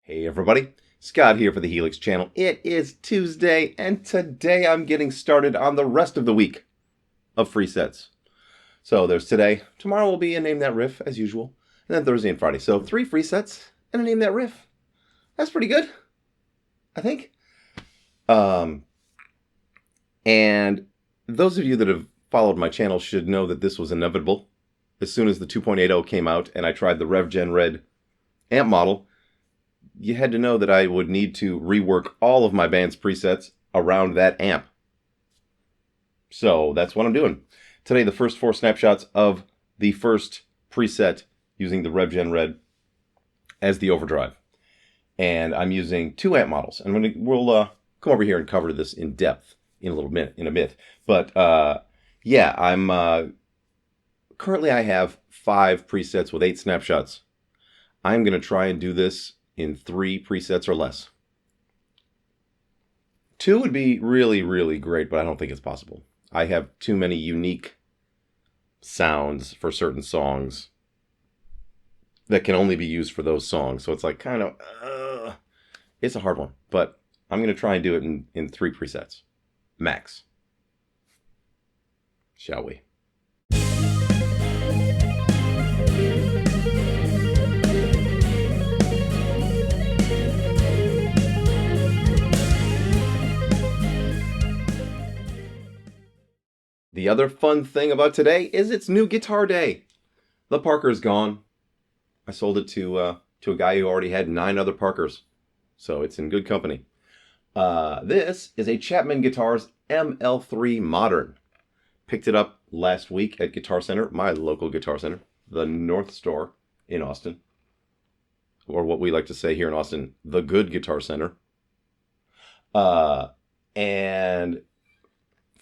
Hey everybody, Scott here for the Helix channel. It is Tuesday, and today I'm getting started on the rest of the week of free sets. So there's today, tomorrow will be a Name That Riff, as usual, and then Thursday and Friday. So 3 free sets and a Name That Riff. That's pretty good, I think. And those of you that have followed my channel should know that this was inevitable. As soon as the 2.80 came out and I tried the RevGen Red amp model, you had to know that I would need to rework all of my band's presets around that amp. So that's what I'm doing. Today, the first 4 snapshots of the first preset using the RevGen Red as the overdrive. And I'm using 2 amp models. And we'll come over here and cover this in depth in a bit. But yeah, I'm currently I have 5 presets with 8 snapshots. I'm going to try and do this in 3 presets or less. 2 would be really, really great, but I don't think it's possible. I have too many unique sounds for certain songs that can only be used for those songs. So it's like kind of, it's a hard one, but I'm going to try and do it in 3 presets, max. Shall we? The other fun thing about today is it's new guitar day. The Parker's gone. I sold it to a guy who already had 9 other Parkers, so it's in good company. This is a Chapman Guitars ML3 Modern. Picked it up last week at Guitar Center, my local Guitar Center, the North Store in Austin, or what we like to say here in Austin, the Good Guitar Center. And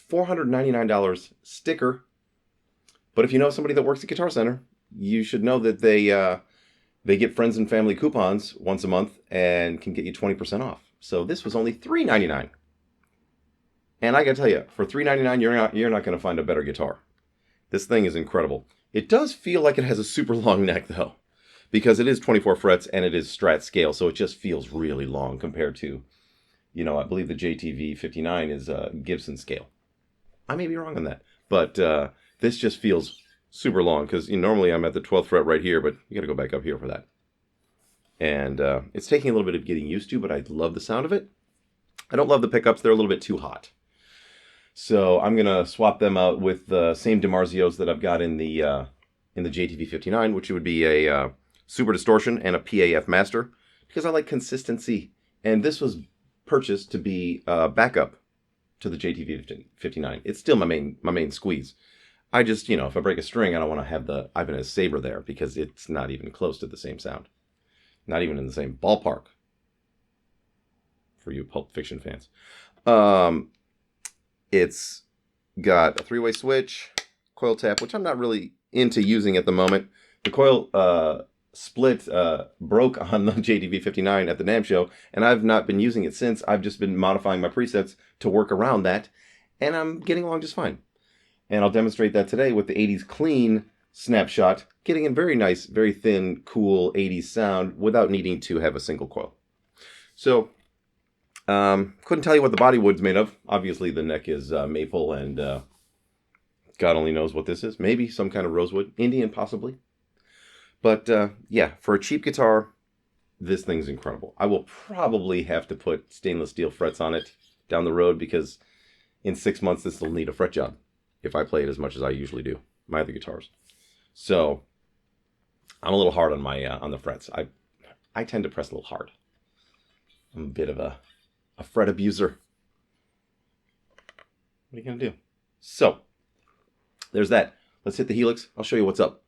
$499 sticker. But if you know somebody that works at Guitar Center, you should know that they get friends and family coupons once a month and can get you 20% off. So this was only $3.99. And I gotta tell you, for $3.99, you're not gonna find a better guitar. This thing is incredible. It does feel like it has a super long neck though, because it is 24 frets and it is Strat scale, so it just feels really long compared to, I believe the JTV 59 is Gibson scale. I may be wrong on that, but this just feels super long because normally I'm at the 12th fret right here, but you got to go back up here for that. And it's taking a little bit of getting used to, but I love the sound of it. I don't love the pickups. They're a little bit too hot. So I'm going to swap them out with the same DiMarzios that I've got in the JTV 59, which would be a Super Distortion and a PAF Master, because I like consistency. And this was purchased to be backup to the JTV 59. It's still my main squeeze. I just, if I break a string, I don't want to have the Ibanez Sabre there because it's not even close to the same sound. Not even in the same ballpark for you Pulp Fiction fans. It's got a 3-way switch, coil tap, which I'm not really into using at the moment. The coil split broke on the JTV 59 at the NAMM show, and I've not been using it since. I've just been modifying my presets to work around that, and I'm getting along just fine. And I'll demonstrate that today with the 80s Clean snapshot, getting a very nice, very thin, cool 80s sound without needing to have a single coil. So, couldn't tell you what the bodywood's made of. Obviously, the neck is maple, and God only knows what this is. Maybe some kind of rosewood. Indian, possibly. But yeah, for a cheap guitar, this thing's incredible. I will probably have to put stainless steel frets on it down the road because in 6 months this will need a fret job if I play it as much as I usually do, my other guitars. So I'm a little hard on my on the frets. I tend to press a little hard. I'm a bit of a fret abuser. What are you gonna do? So there's that. Let's hit the Helix. I'll show you what's up.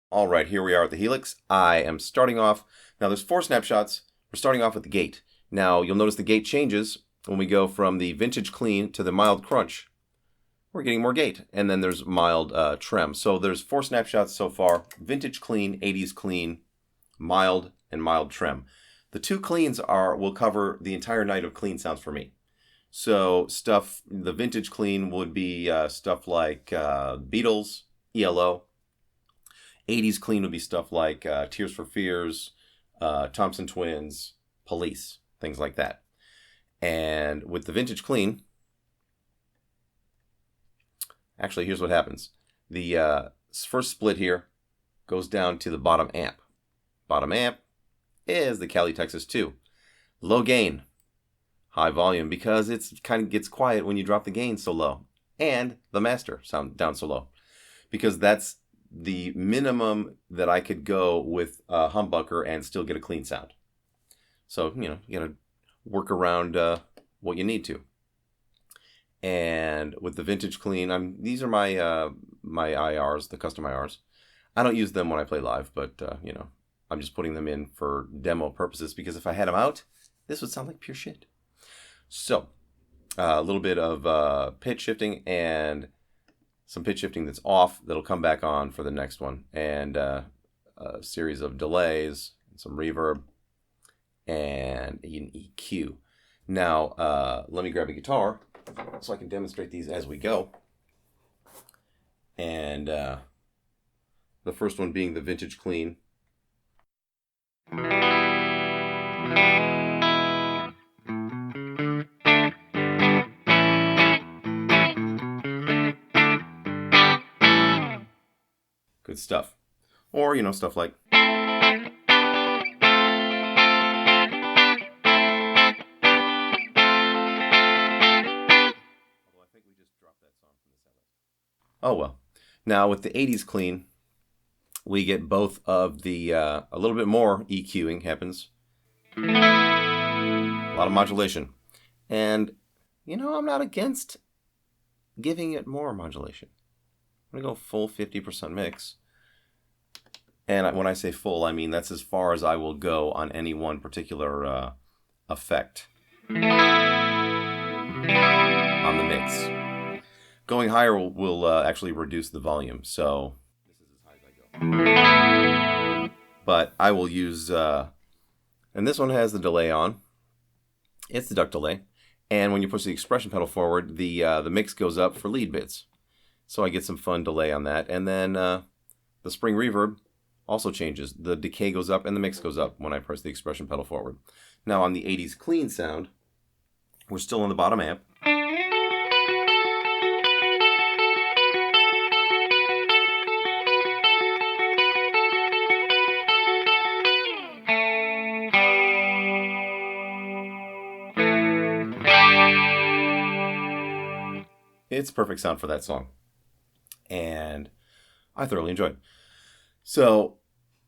All right, here we are at the Helix. I am starting off. Now there's 4 snapshots. We're starting off with the gate. Now you'll notice the gate changes when we go from the vintage clean to the mild crunch. We're getting more gate, and then there's mild trem. So there's 4 snapshots so far: vintage clean, 80s clean, mild, and mild trem. The 2 cleans will cover the entire night of clean sounds for me. So the vintage clean would be stuff like Beatles, ELO. 80s clean would be stuff like Tears for Fears, Thompson Twins, Police, things like that. And with the Vintage Clean, actually, here's what happens. The first split here goes down to the bottom amp. Bottom amp is the Cali Texas 2. Low gain, high volume, because it's kind of gets quiet when you drop the gain so low. And the master sound down so low, because that's the minimum that I could go with a humbucker and still get a clean sound. So, you gotta work around what you need to. And with the Vintage Clean, these are my my IRs, the custom IRs. I don't use them when I play live, but I'm just putting them in for demo purposes, because if I had them out, this would sound like pure shit. So, a little bit of pitch shifting and some pitch shifting that's off that'll come back on for the next one, and a series of delays, some reverb, and an EQ. Now, let me grab a guitar so I can demonstrate these as we go. And the first one being the Vintage Clean. Good stuff. Or, stuff like. Although I think we just dropped that song from the set. Oh well. Now with the 80s Clean, we get both of the, a little bit more EQing happens. A lot of modulation. And, I'm not against giving it more modulation. I'm going to go full 50% mix. And when I say full, I mean that's as far as I will go on any one particular effect on the mix. Going higher will actually reduce the volume, so this is as high as I go. But I will use, and this one has the delay on. It's the duck delay. And when you push the expression pedal forward, the mix goes up for lead bits. So I get some fun delay on that. And then the spring reverb also changes. The decay goes up and the mix goes up when I press the expression pedal forward. Now on the 80s Clean sound, we're still on the bottom amp. It's perfect sound for that song. And I thoroughly enjoyed it. So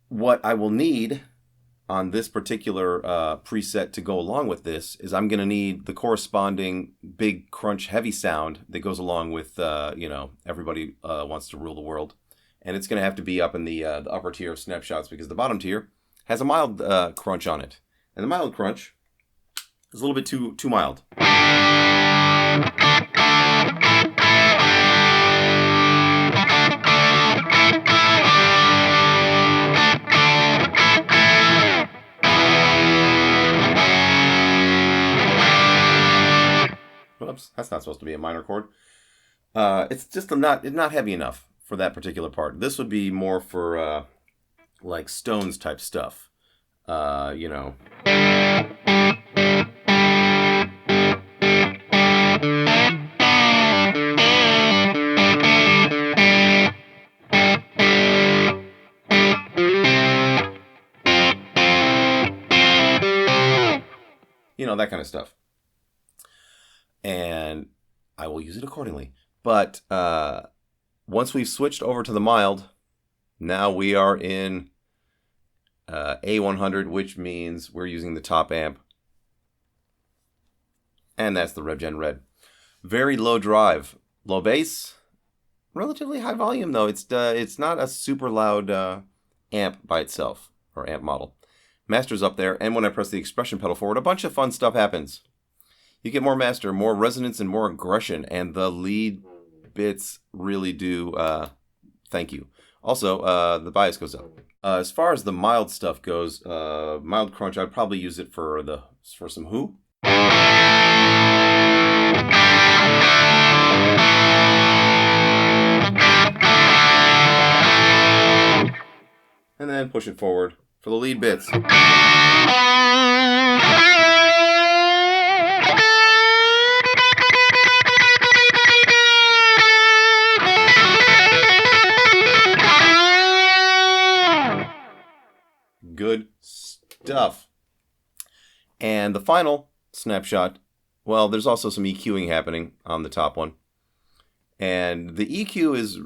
what I will need on this particular preset to go along with this is I'm going to need the corresponding big crunch heavy sound that goes along with, Everybody Wants to Rule the World. And it's going to have to be up in the upper tier of Snapshots, because the bottom tier has a mild crunch on it. And the mild crunch is a little bit too mild. Whoops, that's not supposed to be a minor chord. It's just not heavy enough for that particular part. This would be more for like Stones type stuff. That kind of stuff. And I will use it accordingly. But once we've switched over to the mild, now we are in A100, which means we're using the top amp. And that's the RevGen Red. Very low drive, low bass, relatively high volume though. It's not a super loud amp by itself, or amp model. Master's up there, and when I press the expression pedal forward, a bunch of fun stuff happens. You get more master, more resonance, and more aggression, and the lead bits really do thank you. Also, the bias goes up. As far as the mild stuff goes, mild crunch, I'd probably use it for some Who. And then push it forward for the lead bits. Good stuff. And the final snapshot, well, there's also some EQing happening on the top one. And the EQ is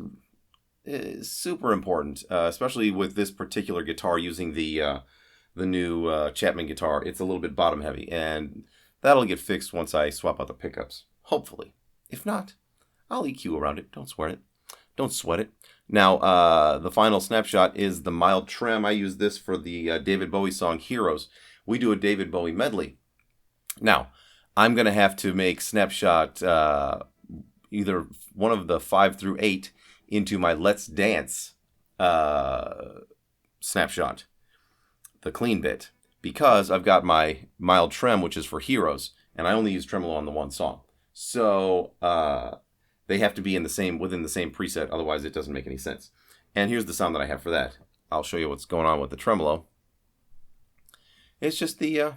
super important, especially with this particular guitar using the new Chapman guitar. It's a little bit bottom heavy, and that'll get fixed once I swap out the pickups, hopefully. If not, I'll EQ around it. Don't sweat it. Don't sweat it. Now, the final snapshot is the mild trem. I use this for the David Bowie song Heroes. We do a David Bowie medley. Now, I'm going to have to make snapshot either one of the 5 through 8 into my Let's Dance snapshot, the clean bit, because I've got my mild trem, which is for Heroes, and I only use tremolo on the one song. So they have to be within the same preset, otherwise it doesn't make any sense. And here's the sound that I have for that. I'll show you what's going on with the tremolo. It's just the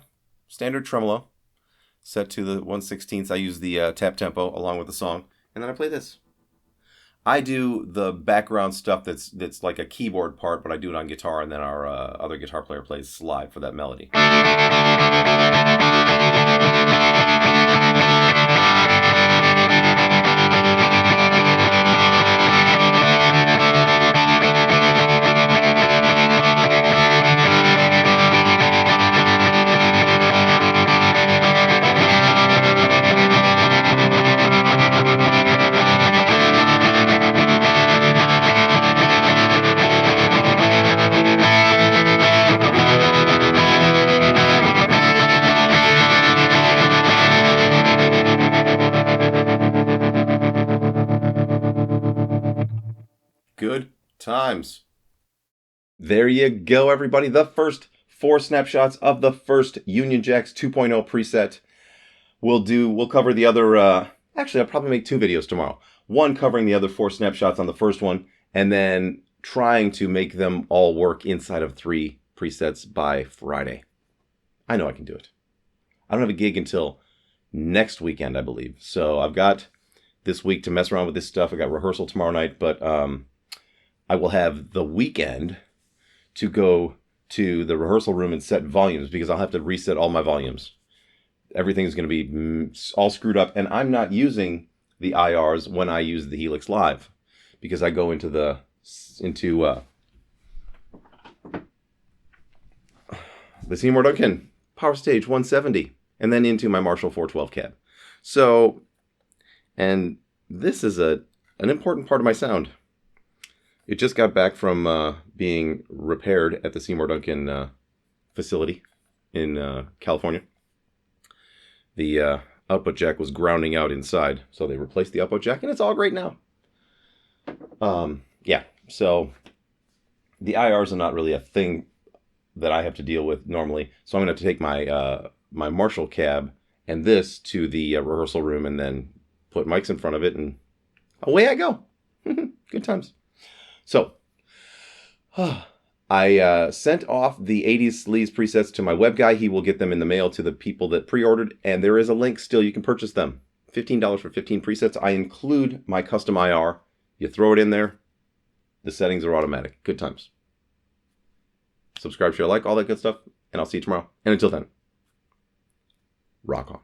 standard tremolo set to the 1/16. I use the tap tempo along with the song, and then I play this. I do the background stuff that's like a keyboard part, but I do it on guitar, and then our other guitar player plays slide for that melody. Good times. There you go, everybody. The first 4 snapshots of the first Union Jacks 2.0 preset. We'll cover the other, actually, I'll probably make 2 videos tomorrow. One covering the other 4 snapshots on the first one, and then trying to make them all work inside of 3 presets by Friday. I know I can do it. I don't have a gig until next weekend, I believe. So I've got this week to mess around with this stuff. I got rehearsal tomorrow night, but I will have the weekend to go to the rehearsal room and set volumes, because I'll have to reset all my volumes. Everything's going to be all screwed up, and I'm not using the IRs when I use the Helix Live, because I go into the Seymour Duncan Power Stage 170, and then into my Marshall 412 cab. So, and this is an important part of my sound. It just got back from being repaired at the Seymour Duncan facility in California. The output jack was grounding out inside, so they replaced the output jack, and it's all great now. Yeah, so the IRs are not really a thing that I have to deal with normally, so I'm going to have to take my my Marshall cab and this to the rehearsal room, and then put mics in front of it, and away I go. Good times. So, I sent off the 80s Sleaze presets to my web guy. He will get them in the mail to the people that pre-ordered, and there is a link still. You can purchase them. $15 for 15 presets. I include my custom IR. You throw it in there. The settings are automatic. Good times. Subscribe, share, like, all that good stuff, and I'll see you tomorrow. And until then, rock on.